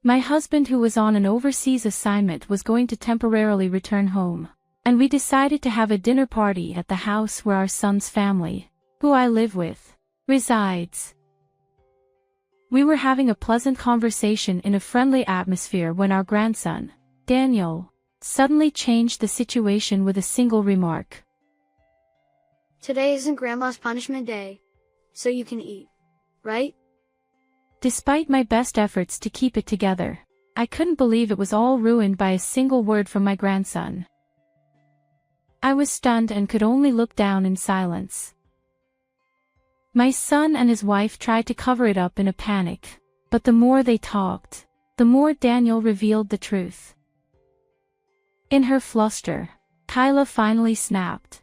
My husband, who was on an overseas assignment, was going to temporarily return home, and we decided to have a dinner party at the house where our son's family, who I live with, resides. We were having a pleasant conversation in a friendly atmosphere when our grandson, Daniel, suddenly changed the situation with a single remark. Today isn't Grandma's punishment day, so you can eat, right? Despite my best efforts to keep it together, I couldn't believe it was all ruined by a single word from my grandson. I was stunned and could only look down in silence. My son and his wife tried to cover it up in a panic, but the more they talked, the more Daniel revealed the truth. In her fluster, Kyla finally snapped.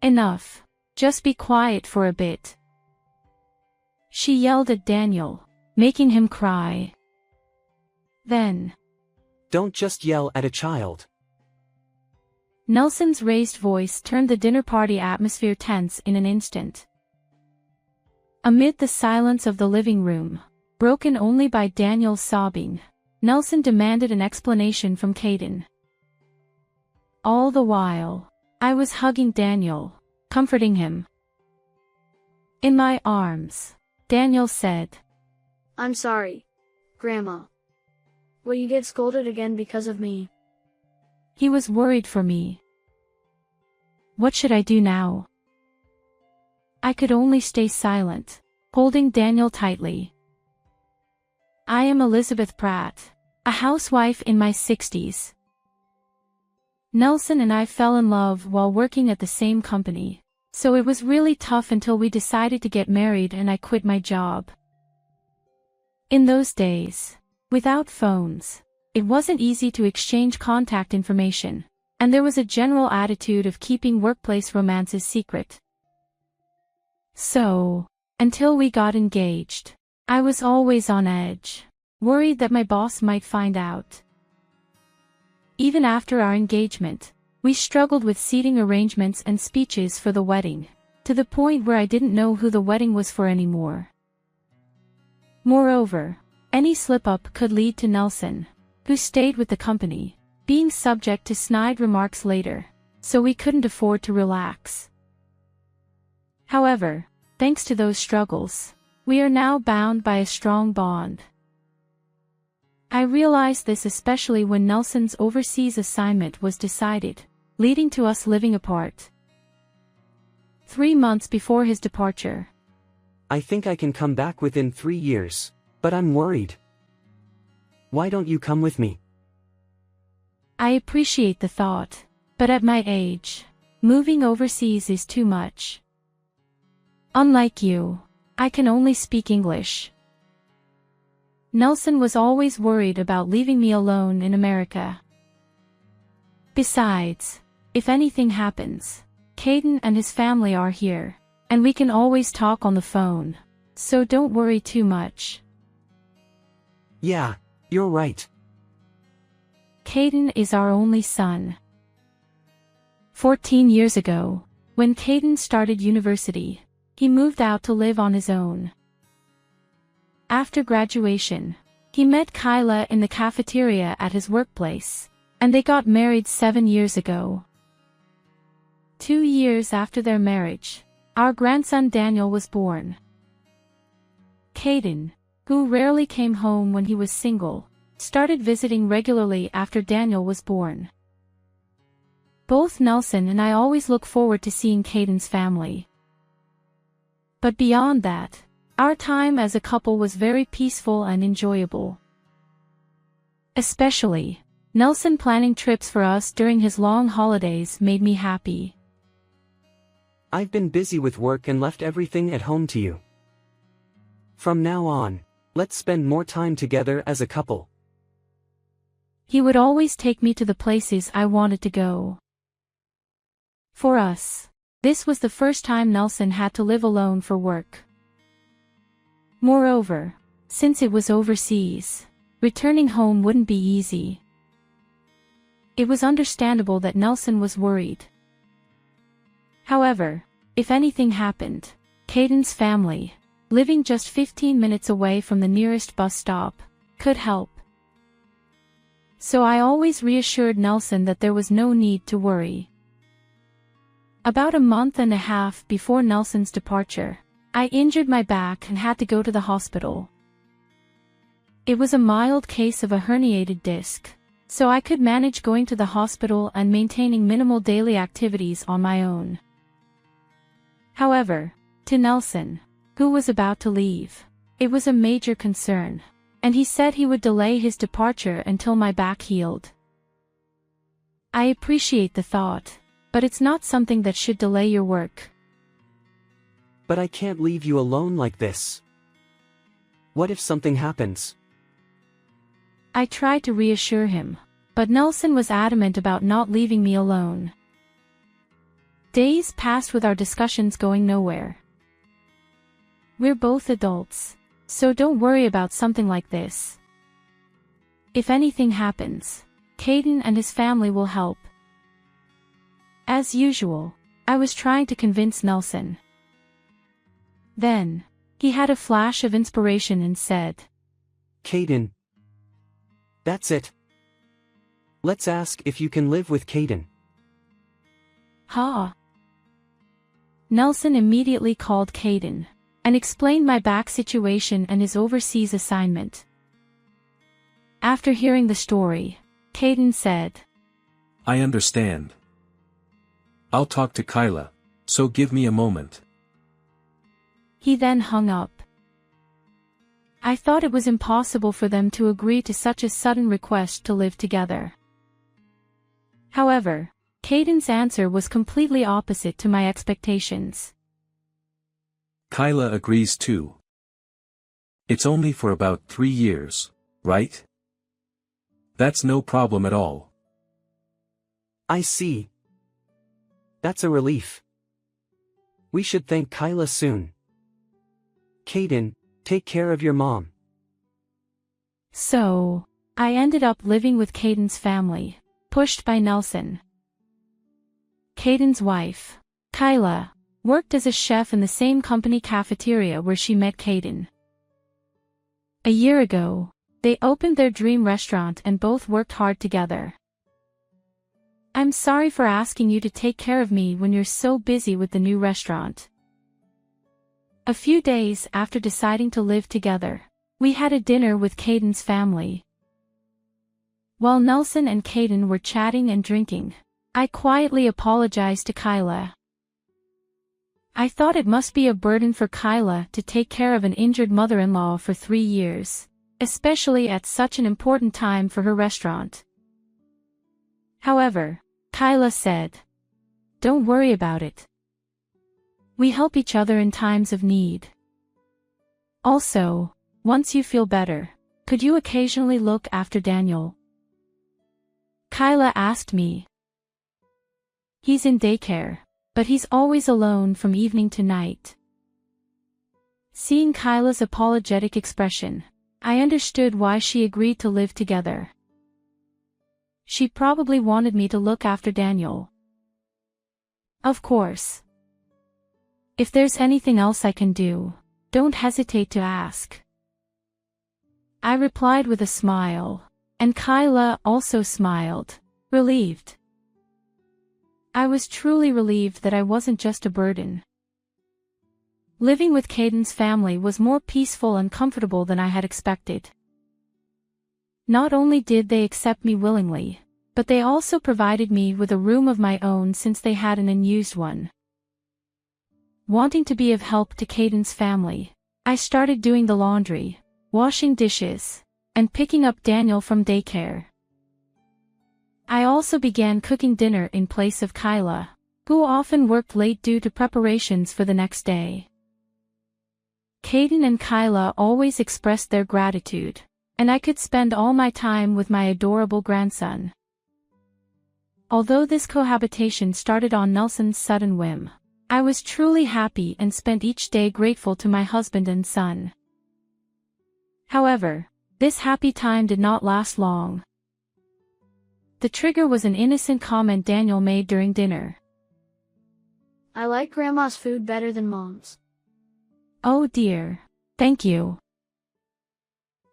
Enough. Just be quiet for a bit. She yelled at Daniel, making him cry. Then, Don't just yell at a child. Nelson's raised voice turned the dinner party atmosphere tense in an instant. Amid the silence of the living room, broken only by Daniel's sobbing, Nelson demanded an explanation from Caden. All the while, I was hugging Daniel, comforting him. In my arms, Daniel said, I'm sorry, Grandma. Will you get scolded again because of me? He was worried for me. What should I do now? I could only stay silent, holding Daniel tightly. I am Elizabeth Pratt, a housewife in my 60s. Nelson and I fell in love while working at the same company, so it was really tough until we decided to get married and I quit my job. In those days, without phones, it wasn't easy to exchange contact information, and there was a general attitude of keeping workplace romances secret. So, until we got engaged, I was always on edge, worried that my boss might find out. Even after our engagement, we struggled with seating arrangements and speeches for the wedding, to the point where I didn't know who the wedding was for anymore. Moreover, any slip-up could lead to Nelson, who stayed with the company, being subject to snide remarks later, so we couldn't afford to relax. However, thanks to those struggles, we are now bound by a strong bond. I realized this especially when Nelson's overseas assignment was decided, leading to us living apart. 3 months before his departure. I think I can come back within 3 years, but I'm worried. Why don't you come with me? I appreciate the thought, but at my age, moving overseas is too much. Unlike you, I can only speak English. Nelson was always worried about leaving me alone in America. Besides, if anything happens, Caden and his family are here, and we can always talk on the phone, so don't worry too much. Yeah, you're right. Caden is our only son. 14 years ago, when Caden started university, he moved out to live on his own. After graduation, he met Kyla in the cafeteria at his workplace, and they got married 7 years ago. 2 years after their marriage, our grandson Daniel was born. Caden, who rarely came home when he was single, started visiting regularly after Daniel was born. Both Nelson and I always look forward to seeing Caden's family. But beyond that, our time as a couple was very peaceful and enjoyable. Especially, Nelson planning trips for us during his long holidays made me happy. I've been busy with work and left everything at home to you. From now on, let's spend more time together as a couple. He would always take me to the places I wanted to go. For us, this was the first time Nelson had to live alone for work. Moreover, since it was overseas, returning home wouldn't be easy. It was understandable that Nelson was worried. However, if anything happened, Caden's family, living just 15 minutes away from the nearest bus stop, could help. So I always reassured Nelson that there was no need to worry. About a month and a half before Nelson's departure, I injured my back and had to go to the hospital. It was a mild case of a herniated disc, so I could manage going to the hospital and maintaining minimal daily activities on my own. However, to Nelson, who was about to leave, it was a major concern, and he said he would delay his departure until my back healed. I appreciate the thought, but it's not something that should delay your work. But I can't leave you alone like this. What if something happens? I tried to reassure him, but Nelson was adamant about not leaving me alone. Days passed with our discussions going nowhere. We're both adults, so don't worry about something like this. If anything happens, Caden and his family will help. As usual, I was trying to convince Nelson. Then, he had a flash of inspiration and said, Caden. That's it. Let's ask if you can live with Caden. Ha! Nelson immediately called Caden and explained my back situation and his overseas assignment. After hearing the story, Caden said, I understand. I'll talk to Kyla, so give me a moment. He then hung up. I thought it was impossible for them to agree to such a sudden request to live together. However, Caden's answer was completely opposite to my expectations. Kyla agrees too. It's only for about 3 years, right? That's no problem at all. I see. That's a relief. We should thank Kyla soon. Caden, take care of your mom. So, I ended up living with Caden's family, pushed by Nelson. Caden's wife, Kyla, worked as a chef in the same company cafeteria where she met Caden. A year ago, they opened their dream restaurant and both worked hard together. I'm sorry for asking you to take care of me when you're so busy with the new restaurant. A few days after deciding to live together, we had a dinner with Caden's family. While Nelson and Caden were chatting and drinking, I quietly apologized to Kyla. I thought it must be a burden for Kyla to take care of an injured mother-in-law for 3 years, especially at such an important time for her restaurant. However, Kyla said, "Don't worry about it. We help each other in times of need. Also, once you feel better, could you occasionally look after Daniel?" Kyla asked me. He's in daycare, but he's always alone from evening to night. Seeing Kyla's apologetic expression, I understood why she agreed to live together. She probably wanted me to look after Daniel. Of course. If there's anything else I can do, don't hesitate to ask. I replied with a smile, and Kyla also smiled, relieved. I was truly relieved that I wasn't just a burden. Living with Caden's family was more peaceful and comfortable than I had expected. Not only did they accept me willingly, but they also provided me with a room of my own since they had an unused one. Wanting to be of help to Caden's family, I started doing the laundry, washing dishes, and picking up Daniel from daycare. I also began cooking dinner in place of Kyla, who often worked late due to preparations for the next day. Caden and Kyla always expressed their gratitude, and I could spend all my time with my adorable grandson. Although this cohabitation started on Nelson's sudden whim, I was truly happy and spent each day grateful to my husband and son. However, this happy time did not last long. The trigger was an innocent comment Daniel made during dinner. I like Grandma's food better than Mom's. Oh dear. Thank you.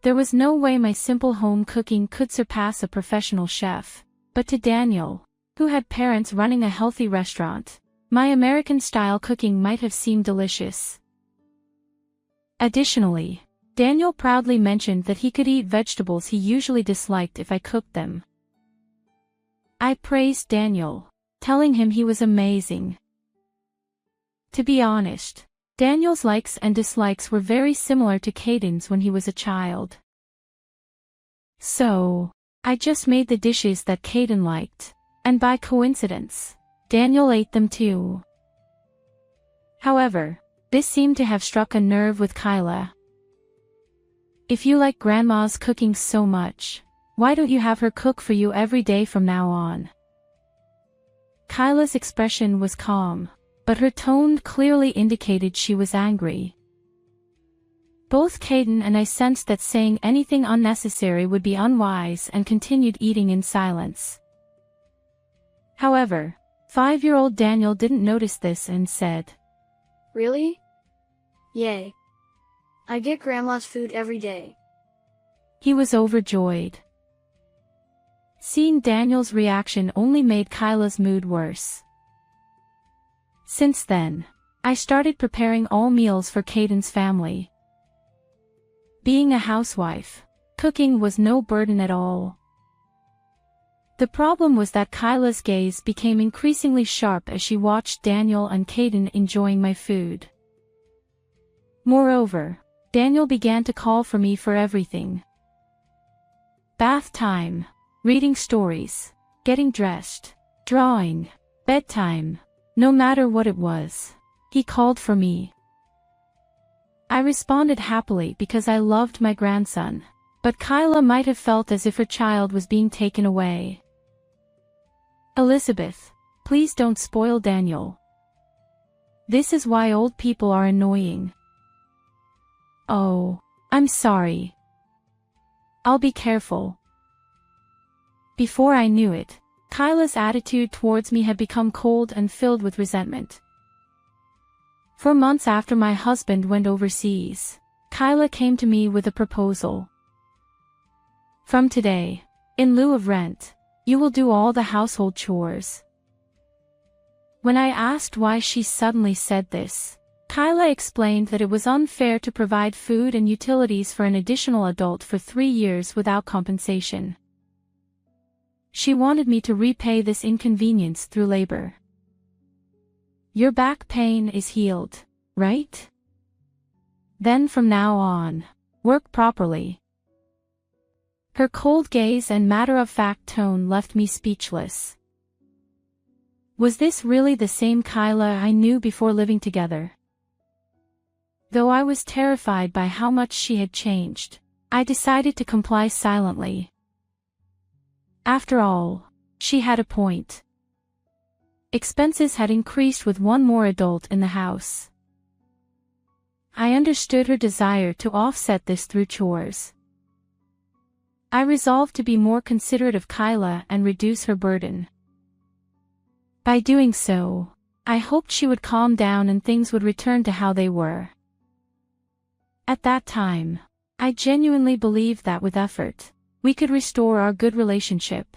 There was no way my simple home cooking could surpass a professional chef. But to Daniel, who had parents running a healthy restaurant, my American-style cooking might have seemed delicious. Additionally, Daniel proudly mentioned that he could eat vegetables he usually disliked if I cooked them. I praised Daniel, telling him he was amazing. To be honest, Daniel's likes and dislikes were very similar to Caden's when he was a child. So, I just made the dishes that Caden liked, and by coincidence, Daniel ate them too. However, this seemed to have struck a nerve with Kyla. If you like Grandma's cooking so much, why don't you have her cook for you every day from now on? Kyla's expression was calm, but her tone clearly indicated she was angry. Both Caden and I sensed that saying anything unnecessary would be unwise and continued eating in silence. However, 5-year-old Daniel didn't notice this and said, Really? Yay. I get Grandma's food every day. He was overjoyed. Seeing Daniel's reaction only made Kyla's mood worse. Since then, I started preparing all meals for Caden's family. Being a housewife, cooking was no burden at all. The problem was that Kyla's gaze became increasingly sharp as she watched Daniel and Caden enjoying my food. Moreover, Daniel began to call for me for everything. Bath time, reading stories, getting dressed, drawing, bedtime, no matter what it was, he called for me. I responded happily because I loved my grandson, but Kyla might have felt as if her child was being taken away. Elizabeth, please don't spoil Daniel. This is why old people are annoying. Oh, I'm sorry. I'll be careful. Before I knew it, Kyla's attitude towards me had become cold and filled with resentment. For months after my husband went overseas, Kyla came to me with a proposal. From today, in lieu of rent, you will do all the household chores. When I asked why she suddenly said this, Kyla explained that it was unfair to provide food and utilities for an additional adult for 3 years without compensation. She wanted me to repay this inconvenience through labor. Your back pain is healed, right? Then from now on, work properly. Her cold gaze and matter-of-fact tone left me speechless. Was this really the same Kyla I knew before living together? Though I was terrified by how much she had changed, I decided to comply silently. After all, she had a point. Expenses had increased with one more adult in the house. I understood her desire to offset this through chores. I resolved to be more considerate of Kyla and reduce her burden. By doing so, I hoped she would calm down and things would return to how they were. At that time, I genuinely believed that with effort, we could restore our good relationship.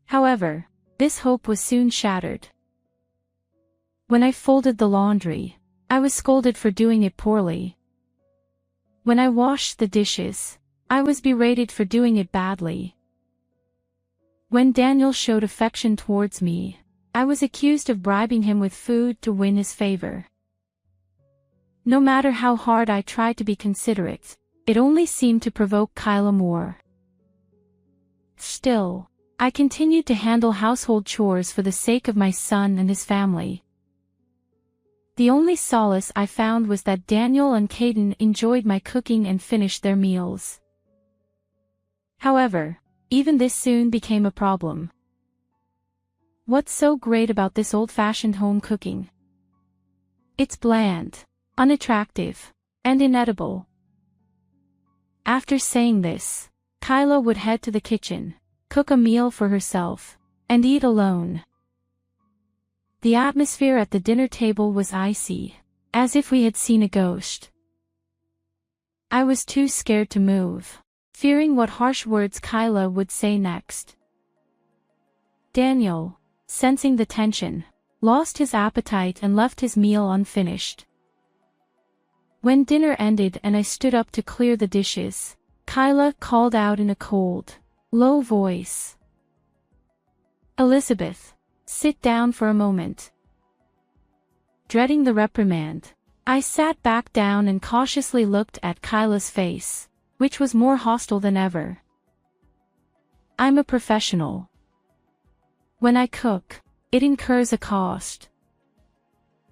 However, this hope was soon shattered. When I folded the laundry, I was scolded for doing it poorly. When I washed the dishes, I was berated for doing it badly. When Daniel showed affection towards me, I was accused of bribing him with food to win his favor. No matter how hard I tried to be considerate, it only seemed to provoke Kyla more. Still, I continued to handle household chores for the sake of my son and his family. The only solace I found was that Daniel and Caden enjoyed my cooking and finished their meals. However, even this soon became a problem. What's so great about this old-fashioned home cooking? It's bland, unattractive, and inedible. After saying this, Kyla would head to the kitchen, cook a meal for herself, and eat alone. The atmosphere at the dinner table was icy, as if we had seen a ghost. I was too scared to move, fearing what harsh words Kyla would say next. Daniel, sensing the tension, lost his appetite and left his meal unfinished. When dinner ended and I stood up to clear the dishes, Kyla called out in a cold, low voice. "Elizabeth, sit down for a moment." Dreading the reprimand, I sat back down and cautiously looked at Kyla's face, which was more hostile than ever. "I'm a professional. When I cook, it incurs a cost.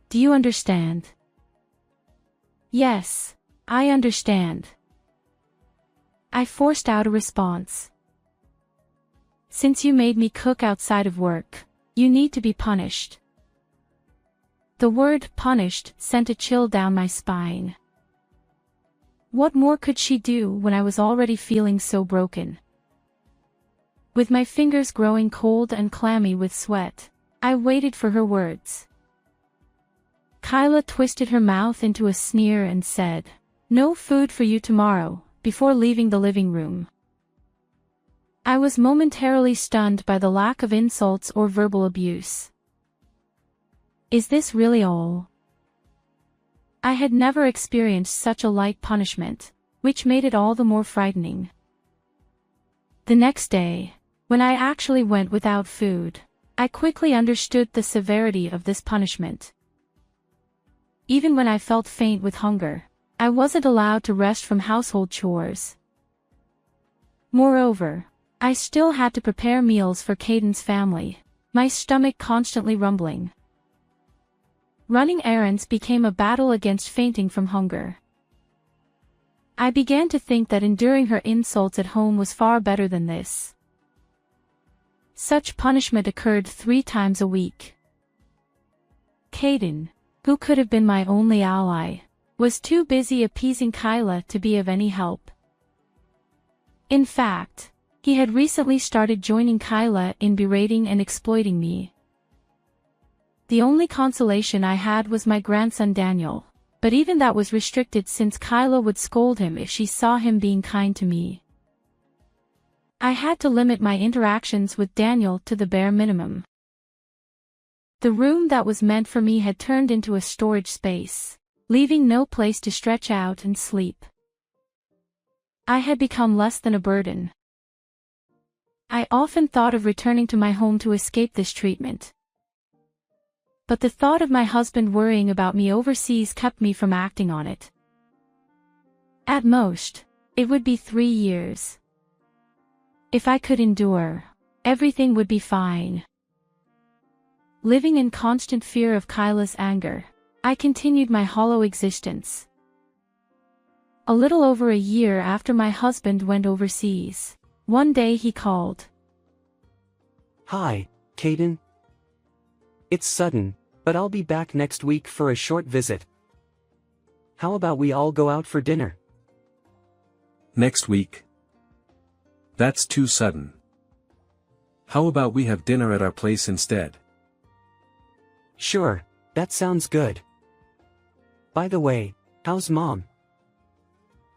Do you understand?" "Yes, I understand." I forced out a response. "Since you made me cook outside of work, you need to be punished." The word punished sent a chill down my spine. What more could she do when I was already feeling so broken? With my fingers growing cold and clammy with sweat, I waited for her words. Kyla twisted her mouth into a sneer and said, "No food for you tomorrow," before leaving the living room. I was momentarily stunned by the lack of insults or verbal abuse. Is this really all? I had never experienced such a light punishment, which made it all the more frightening. The next day, when I actually went without food, I quickly understood the severity of this punishment. Even when I felt faint with hunger, I wasn't allowed to rest from household chores. Moreover, I still had to prepare meals for Caden's family, my stomach constantly rumbling. Running errands became a battle against fainting from hunger. I began to think that enduring her insults at home was far better than this. Such punishment occurred 3 times a week. Caden, who could have been my only ally, was too busy appeasing Kyla to be of any help. In fact, he had recently started joining Kyla in berating and exploiting me. The only consolation I had was my grandson Daniel, but even that was restricted since Kyla would scold him if she saw him being kind to me. I had to limit my interactions with Daniel to the bare minimum. The room that was meant for me had turned into a storage space, leaving no place to stretch out and sleep. I had become less than a burden. I often thought of returning to my home to escape this treatment. But the thought of my husband worrying about me overseas kept me from acting on it. At most, it would be 3 years. If I could endure, everything would be fine. Living in constant fear of Kyla's anger, I continued my hollow existence. A little over a year after my husband went overseas, one day he called. "Hi, Caden. It's sudden, but I'll be back next week for a short visit. How about we all go out for dinner?" Next week? That's too sudden. How about we have dinner at our place instead? "Sure, that sounds good. By the way, how's Mom?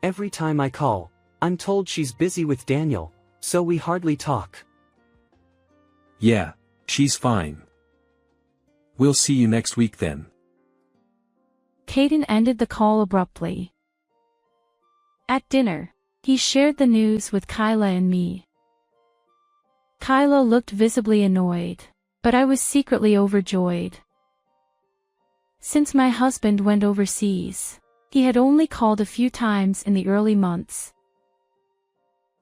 Every time I call, I'm told she's busy with Daniel, so we hardly talk." Yeah, she's fine. We'll see you next week then. Caden ended the call abruptly. At dinner, he shared the news with Kyla and me. Kyla looked visibly annoyed, but I was secretly overjoyed. Since my husband went overseas, he had only called a few times in the early months.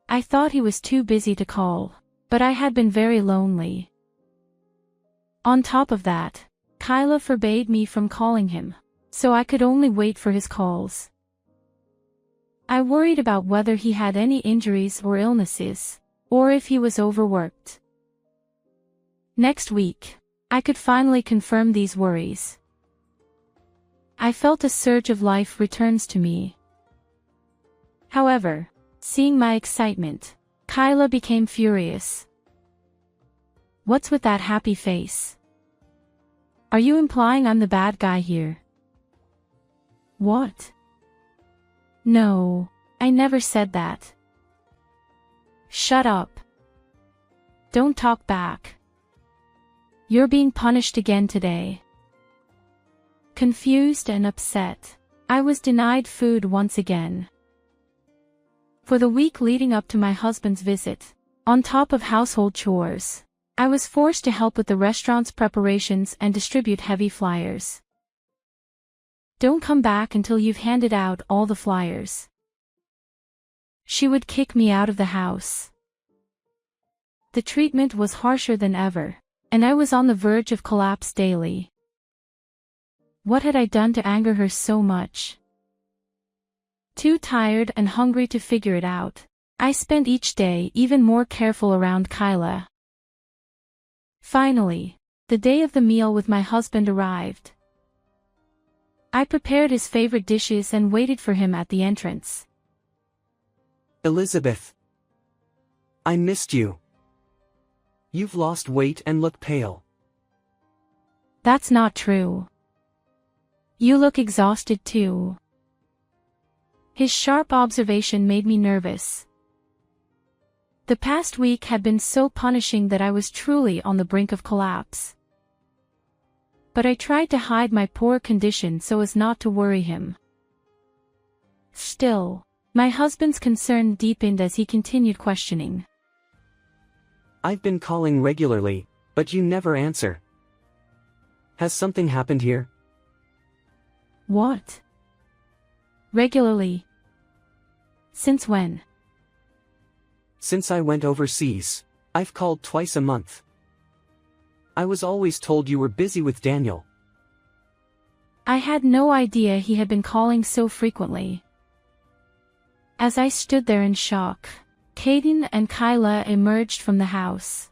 I thought he was too busy to call, but I had been very lonely. On top of that, Kyla forbade me from calling him, so I could only wait for his calls. I worried about whether he had any injuries or illnesses, or if he was overworked. Next week, I could finally confirm these worries. I felt a surge of life returns to me. However, seeing my excitement, Kyla became furious. "What's with that happy face? Are you implying I'm the bad guy here?" "What?" No, I never said that. Shut up. Don't talk back. You're being punished again today. Confused and upset, I was denied food once again. For the week leading up to my husband's visit, on top of household chores, I was forced to help with the restaurant's preparations and distribute heavy flyers. Don't come back until you've handed out all the flyers. She would kick me out of the house. The treatment was harsher than ever, and I was on the verge of collapse daily. What had I done to anger her so much? Too tired and hungry to figure it out, I spent each day even more careful around Kyla. Finally, the day of the meal with my husband arrived. I prepared his favorite dishes and waited for him at the entrance. Elizabeth. I missed you. You've lost weight and look pale. That's not true. You look exhausted too. His sharp observation made me nervous. The past week had been so punishing that I was truly on the brink of collapse. But I tried to hide my poor condition so as not to worry him. Still, my husband's concern deepened as he continued questioning. I've been calling regularly, but you never answer. Has something happened here? What? Regularly? Since when? Since I went overseas, I've called twice a month. I was always told you were busy with Daniel. I had no idea he had been calling so frequently. As I stood there in shock, Caden and Kyla emerged from the house.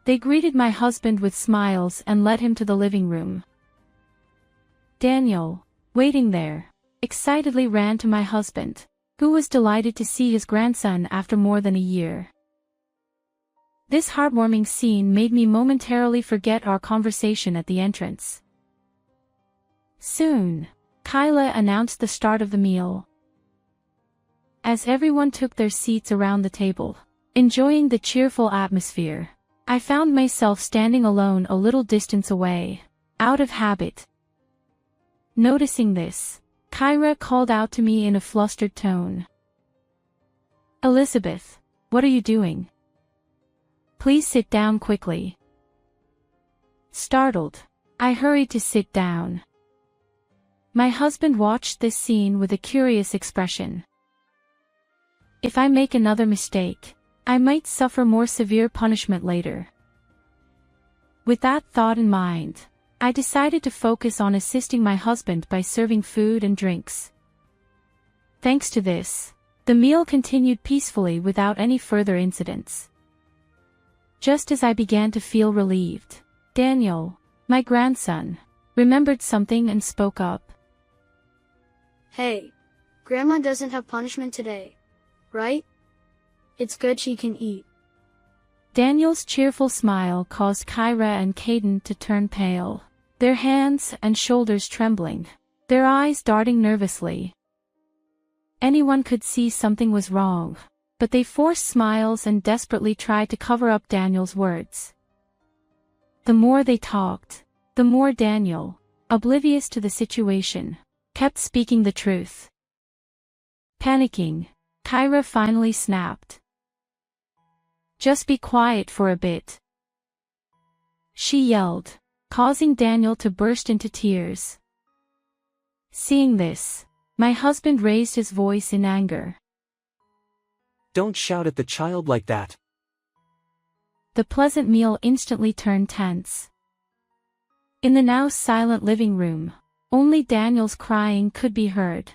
They greeted my husband with smiles and led him to the living room. Daniel, waiting there, excitedly ran to my husband, who was delighted to see his grandson after more than a year. This heartwarming scene made me momentarily forget our conversation at the entrance. Soon, Kyla announced the start of the meal. As everyone took their seats around the table, enjoying the cheerful atmosphere, I found myself standing alone a little distance away, out of habit. Noticing this, Kyra called out to me in a flustered tone. Elizabeth, what are you doing? Please sit down quickly. Startled, I hurried to sit down. My husband watched this scene with a curious expression. If I make another mistake, I might suffer more severe punishment later. With that thought in mind, I decided to focus on assisting my husband by serving food and drinks. Thanks to this, the meal continued peacefully without any further incidents. Just as I began to feel relieved, Daniel, my grandson, remembered something and spoke up. Hey, Grandma doesn't have punishment today, right? It's good she can eat. Daniel's cheerful smile caused Kyra and Caden to turn pale, their hands and shoulders trembling, their eyes darting nervously. Anyone could see something was wrong, but they forced smiles and desperately tried to cover up Daniel's words. The more they talked, the more Daniel, oblivious to the situation, kept speaking the truth. Panicking, Kyra finally snapped. Just be quiet for a bit. She yelled, causing Daniel to burst into tears. Seeing this, my husband raised his voice in anger. Don't shout at the child like that. The pleasant meal instantly turned tense. In the now silent living room, only Daniel's crying could be heard.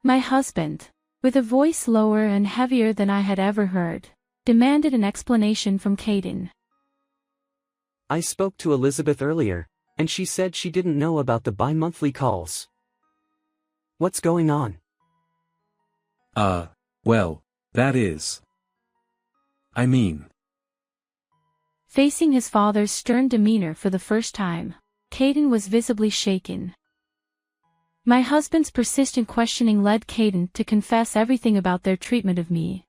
My husband, with a voice lower and heavier than I had ever heard, demanded an explanation from Caden. I spoke to Elizabeth earlier, and she said she didn't know about the bi-monthly calls. What's going on? Well, that is. I mean. Facing his father's stern demeanor for the first time, Caden was visibly shaken. My husband's persistent questioning led Caden to confess everything about their treatment of me.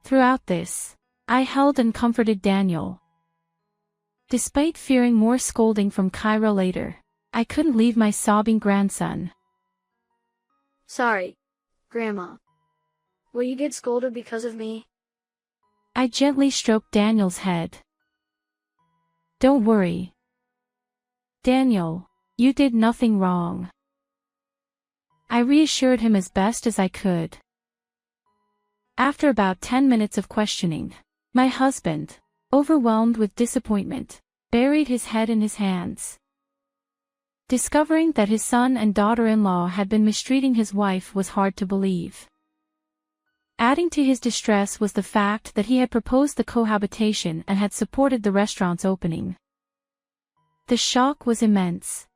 Throughout this, I held and comforted Daniel. Despite fearing more scolding from Kyra later, I couldn't leave my sobbing grandson. Sorry, Grandma. Will you get scolded because of me? I gently stroked Daniel's head. Don't worry. Daniel, you did nothing wrong. I reassured him as best as I could. After about 10 minutes of questioning, my husband, overwhelmed with disappointment, buried his head in his hands. Discovering that his son and daughter-in-law had been mistreating his wife was hard to believe. Adding to his distress was the fact that he had proposed the cohabitation and had supported the restaurant's opening. The shock was immense.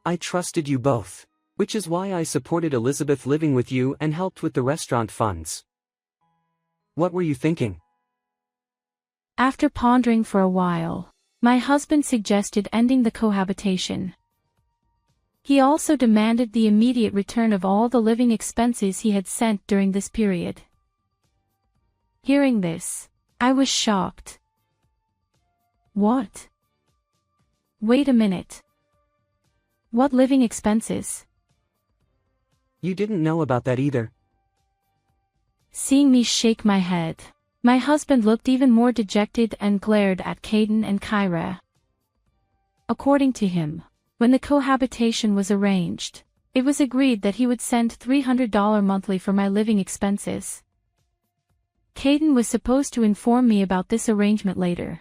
I trusted you both, which is why I supported Elizabeth living with you and helped with the restaurant funds. What were you thinking? After pondering for a while, my husband suggested ending the cohabitation. He also demanded the immediate return of all the living expenses he had sent during this period. Hearing this, I was shocked. What? Wait a minute. What living expenses? You didn't know about that either. Seeing me shake my head, my husband looked even more dejected and glared at Caden and Kyra. According to him, when the cohabitation was arranged, it was agreed that he would send $300 monthly for my living expenses. Caden was supposed to inform me about this arrangement later.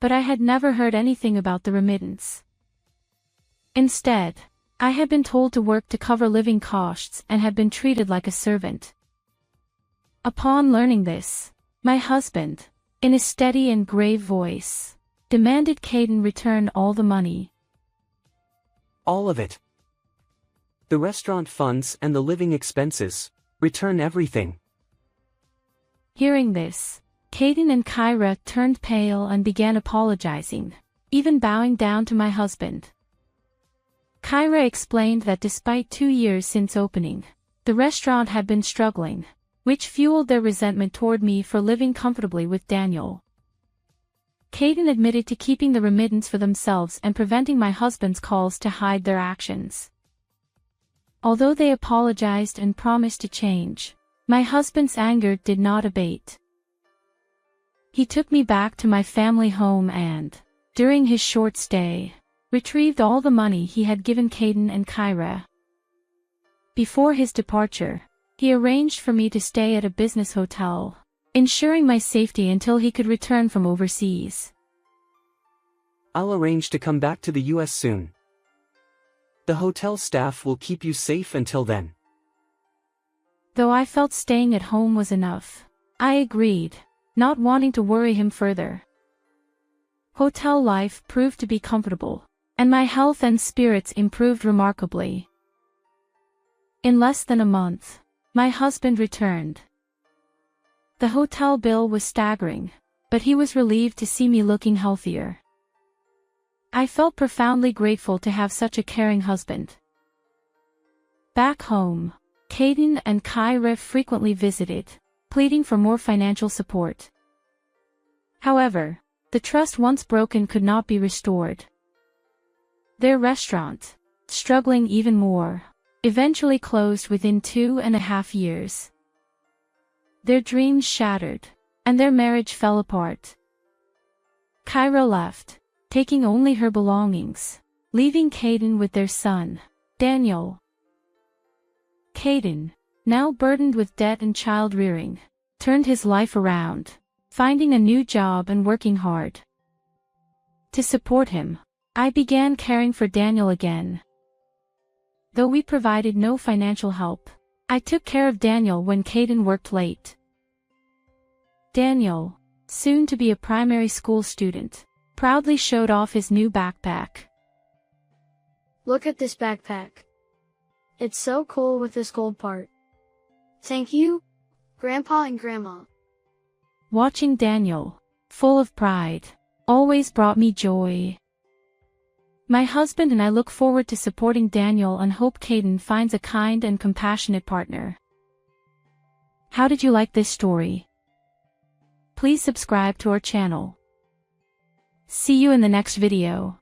But I had never heard anything about the remittance. Instead, I had been told to work to cover living costs and had been treated like a servant. Upon learning this, my husband, in a steady and grave voice, demanded Caden return all the money. All of it. The restaurant funds and the living expenses. Return everything. Hearing this, Caden and Kyra turned pale and began apologizing, even bowing down to my husband. Kyra explained that despite 2 years since opening, the restaurant had been struggling, which fueled their resentment toward me for living comfortably with Daniel. Caden admitted to keeping the remittance for themselves and preventing my husband's calls to hide their actions. Although they apologized and promised to change, my husband's anger did not abate. He took me back to my family home and, during his short stay, retrieved all the money he had given Caden and Kyra. Before his departure, he arranged for me to stay at a business hotel, ensuring my safety until he could return from overseas. I'll arrange to come back to the US soon. The hotel staff will keep you safe until then. Though I felt staying at home was enough, I agreed, not wanting to worry him further. Hotel life proved to be comfortable, and my health and spirits improved remarkably. In less than a month, my husband returned. The hotel bill was staggering, but he was relieved to see me looking healthier. I felt profoundly grateful to have such a caring husband. Back home, Caden and Kyra frequently visited, pleading for more financial support. However, the trust once broken could not be restored. Their restaurant, struggling even more, eventually closed within 2.5 years. Their dreams shattered, and their marriage fell apart. Kyra left, taking only her belongings, leaving Caden with their son, Daniel. Caden, now burdened with debt and child-rearing, turned his life around, finding a new job and working hard. To support him, I began caring for Daniel again. Though we provided no financial help, I took care of Daniel when Caden worked late. Daniel, soon to be a primary school student, proudly showed off his new backpack. Look at this backpack. It's so cool with this gold part. Thank you, Grandpa and Grandma. Watching Daniel, full of pride, always brought me joy. My husband and I look forward to supporting Daniel and hope Caden finds a kind and compassionate partner. How did you like this story? Please subscribe to our channel. See you in the next video.